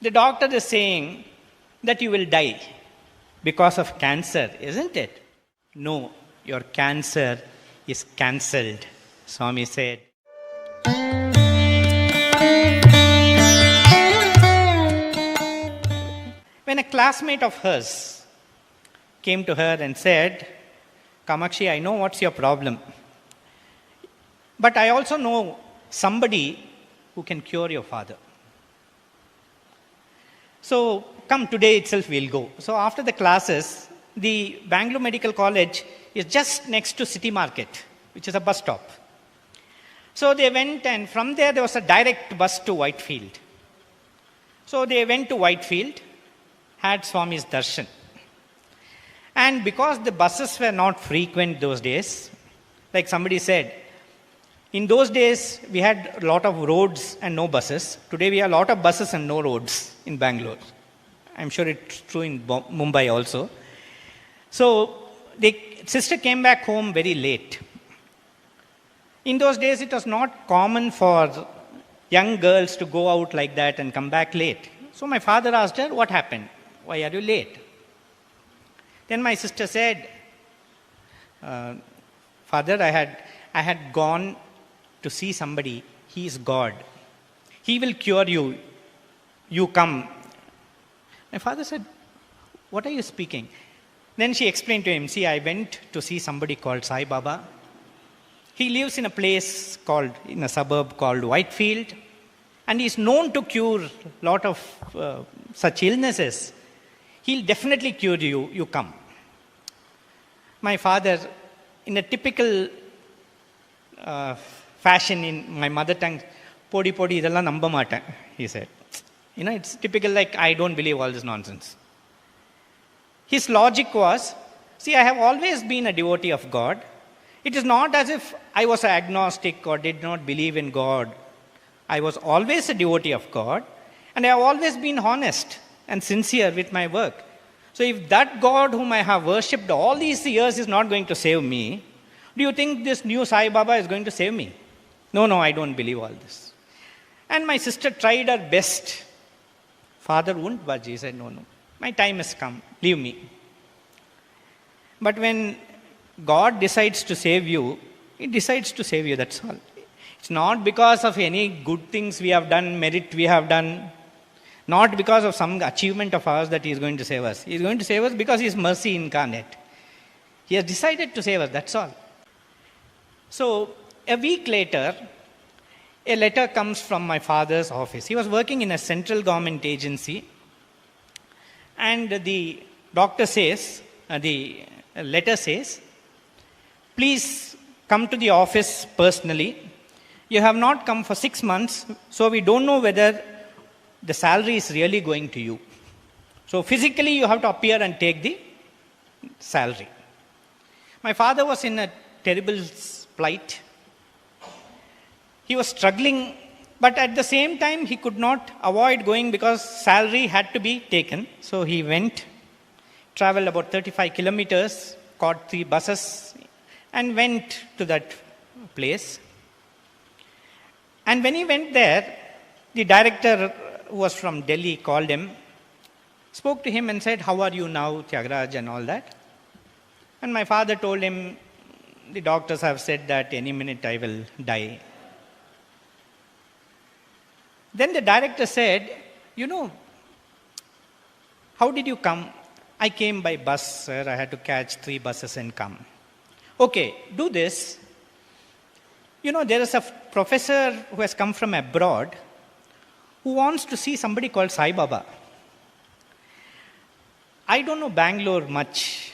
The doctor is saying that you will die because of cancer, isn't it? No, your cancer is cancelled, Swami said. When a classmate of hers came to her and said, Kamakshi, I know what's your problem, but I also know somebody who can cure your father. So, come today itself we'll go. So, after the classes, the Bangalore Medical College is just next to City Market, which is a bus stop. So, they went, and from there was a direct bus to Whitefield. So, they went to Whitefield, had Swami's darshan. And because the buses were not frequent those days, like somebody said, in those days we had a lot of roads and no buses. Today we have a lot of buses and no roads in Bangalore. I'm sure it's true in Mumbai also. So the sister came back home very late. In those days it was not common for young girls to go out like that and come back late. So my father asked her, what happened? Why are you late? Then my sister said, Father, I had gone to see somebody. He is God. He will cure you. You come. My father said, what are you speaking? Then she explained to him, see, I went to see somebody called Sai Baba. He lives in a place in a suburb called Whitefield, and he is known to cure a lot of such illnesses. He'll definitely cure you. You come. My father, in a typical fashion in my mother tongue, podi podi idella namba maata, he said. It's typical, like, I don't believe all this nonsense. His logic was, see, I have always been a devotee of God. It is not as if I was agnostic or did not believe in God. I was always a devotee of God, and I have always been honest and sincere with my work. So if that God whom I have worshipped all these years is not going to save me, do you think this new Sai Baba is going to save me? No, I don't believe all this. And my sister tried her best. Father wouldn't budge. He said, no, my time has come. Leave me. But when God decides to save you, He decides to save you, that's all. It's not because of any good things we have done, merit we have done, not because of some achievement of ours that He is going to save us. He is going to save us because He is mercy incarnate. He has decided to save us, that's all. So, a week later, a letter comes from my father's office. He was working in a central government agency, and the doctor says, the letter says, please come to the office personally. You have not come for 6 months, so we don't know whether the salary is really going to you. So physically you have to appear and take the salary. My father was in a terrible plight. He was struggling, but at the same time he could not avoid going because salary had to be taken. So he went, traveled about 35 kilometers, caught 3 buses and went to that place. And when he went there, the director who was from Delhi called him, spoke to him and said, how are you now, Tyagaraj, and all that. And my father told him, the doctors have said that any minute I will die. Then the director said, how did you come? I came by bus, sir. I had to catch 3 buses and come. Okay, do this. There is a professor who has come from abroad who wants to see somebody called Sai Baba. I don't know Bangalore much.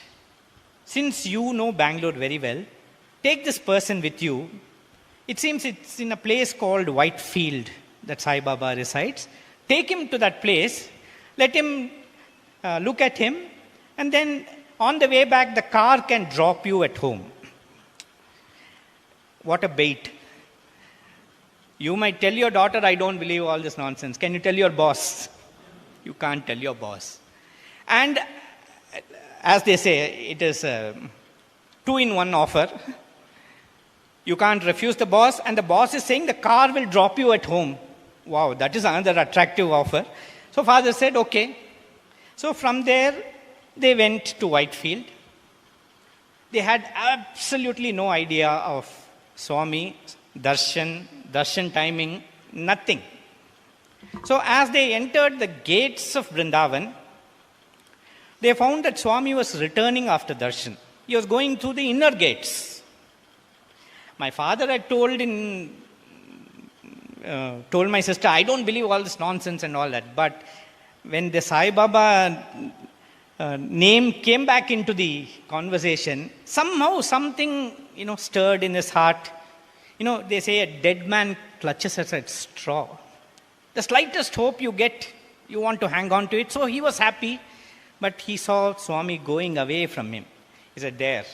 Since you know Bangalore very well, take this person with you. It seems it's in a place called Whitefield that Sai Baba resides. Take him to that place, let him look at him, and then on the way back, the car can drop you at home. What a bait. You might tell your daughter, I don't believe all this nonsense. Can you tell your boss? You can't tell your boss. And as they say, it is a 2-in-1 offer. You can't refuse the boss, and the boss is saying the car will drop you at home. Wow, that is another attractive offer. So father said, okay. So from there, they went to Whitefield. They had absolutely no idea of Swami, darshan timing, nothing. So as they entered the gates of Vrindavan, they found that Swami was returning after darshan. He was going through the inner gates. My father had told my sister, I don't believe all this nonsense and all that. But when the Sai Baba name came back into the conversation, somehow something, stirred in his heart. They say a dead man clutches at a straw. The slightest hope you get, you want to hang on to it. So he was happy, but he saw Swami going away from him. He said, there,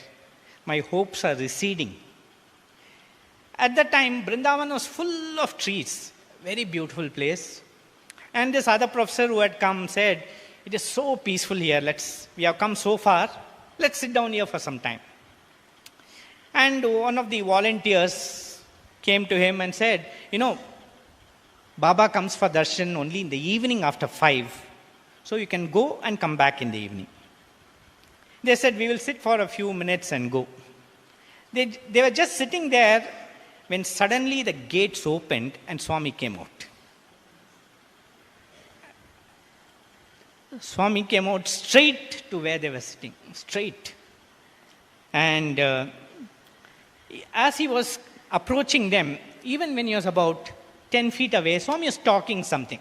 my hopes are receding. At that time, Vrindavan was full of trees, very beautiful place. And this other professor who had come said, it is so peaceful here, we have come so far, let's sit down here for some time. And one of the volunteers came to him and said, Baba comes for darshan only in the evening after 5. So you can go and come back in the evening. They said, we will sit for a few minutes and go. They were just sitting there when suddenly the gates opened and Swami came out. Swami came out straight to where they were sitting, straight. And as he was approaching them, even when he was about 10 feet away, Swami was talking something.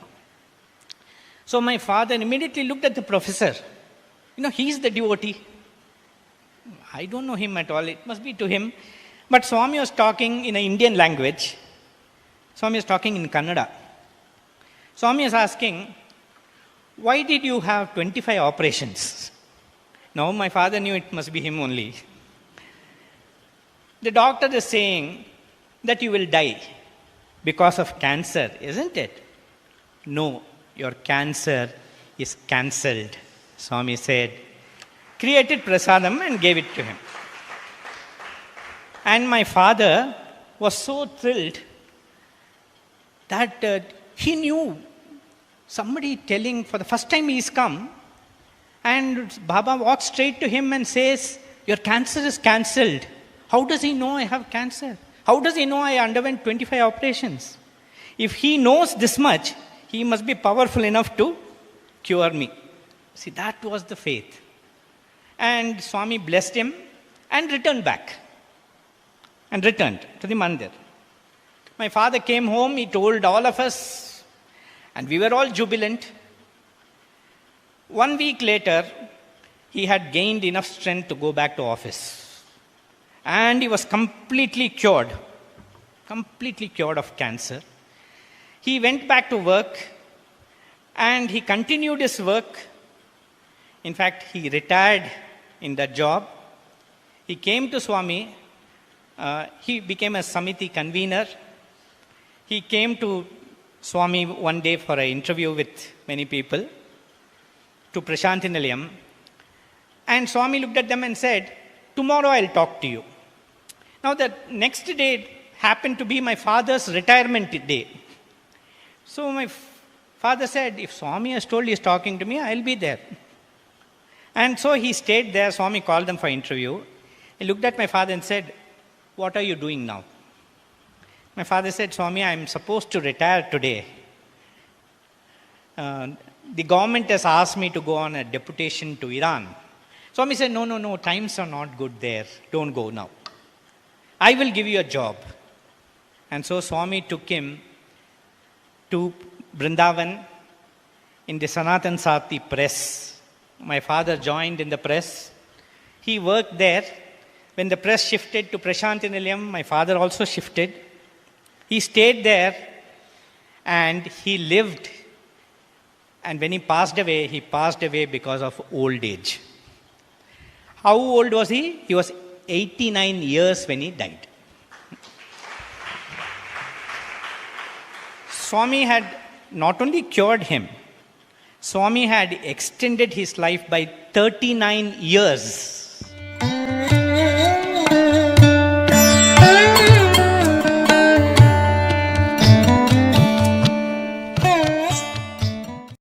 So my father immediately looked at the professor. He's the devotee. I don't know him at all. It must be to him. But Swami was talking in an Indian language. Swami was talking in Kannada. Swami was asking, why did you have 25 operations? Now my father knew it must be him only. The doctor is saying that you will die because of cancer, isn't it? No, your cancer is cancelled. Swami said, created prasadam and gave it to him. And my father was so thrilled that he knew somebody telling for the first time he's come, and Baba walks straight to him and says, your cancer is cancelled. How does he know I have cancer? How does he know I underwent 25 operations? If he knows this much, he must be powerful enough to cure me. See, that was the faith. And Swami blessed him and returned back. And returned to the mandir. My father came home, he told all of us, and we were all jubilant. 1 week later, he had gained enough strength to go back to office. And he was completely cured of cancer. He went back to work and he continued his work. In fact, he retired in that job. He came to Swami. He became a Samiti convener. He came to Swami one day for an interview with many people, to Prashanthi Nilayam. And Swami looked at them and said, tomorrow I'll talk to you. Now the next day happened to be my father's retirement day. So my father said, if Swami has told he's talking to me, I'll be there. And so he stayed there. Swami called them for interview. He looked at my father and said, what are you doing now? My father said, Swami, I'm supposed to retire today. The government has asked me to go on a deputation to Iran. Swami said, no, times are not good there. Don't go now. I will give you a job. And so Swami took him to Vrindavan in the Sanatan Sati press. My father joined in the press. He worked there. When the press shifted to Prashanthi Nilayam, my father also shifted. He stayed there and he lived. And when he passed away because of old age. How old was he? He was 89 years when he died. Swami had not only cured him, Swami had extended his life by 39 years.